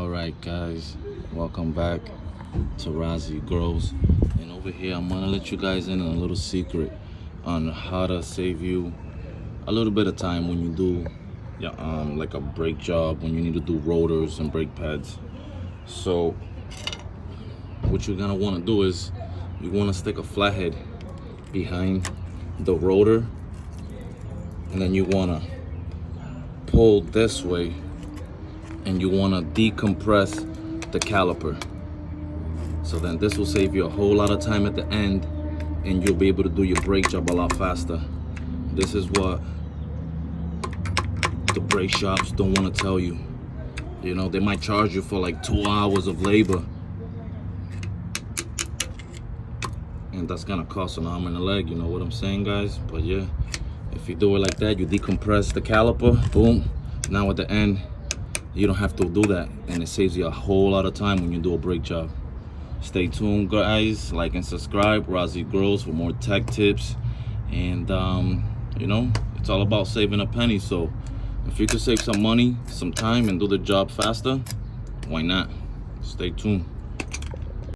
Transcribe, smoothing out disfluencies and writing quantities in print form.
All right, guys, welcome back to Razzie Grows. And over here, I'm gonna let you guys in on a little secret on how to save you a little bit of time when you do like a brake job, when you need to do rotors and brake pads. So what you're gonna want to do is you want to stick a flathead behind the rotor, and then you want to pull this way, and you want to decompress the caliper. So then this will save you a whole lot of time at the end, and you'll be able to do your brake job a lot faster. This is what the brake shops don't want to tell you. You know, they might charge you for like 2 hours of labor, and that's gonna cost an arm and a leg, you know what I'm saying, guys? But yeah, if you do it like that, you decompress the caliper, boom, now at the end you don't have to do that, and it saves you a whole lot of time when you do a brake job. Stay tuned, guys. Like and subscribe. Razzie Grows for more tech tips, and you know, it's all about saving a penny. So if you could save some money, some time, and do the job faster, why not? Stay tuned.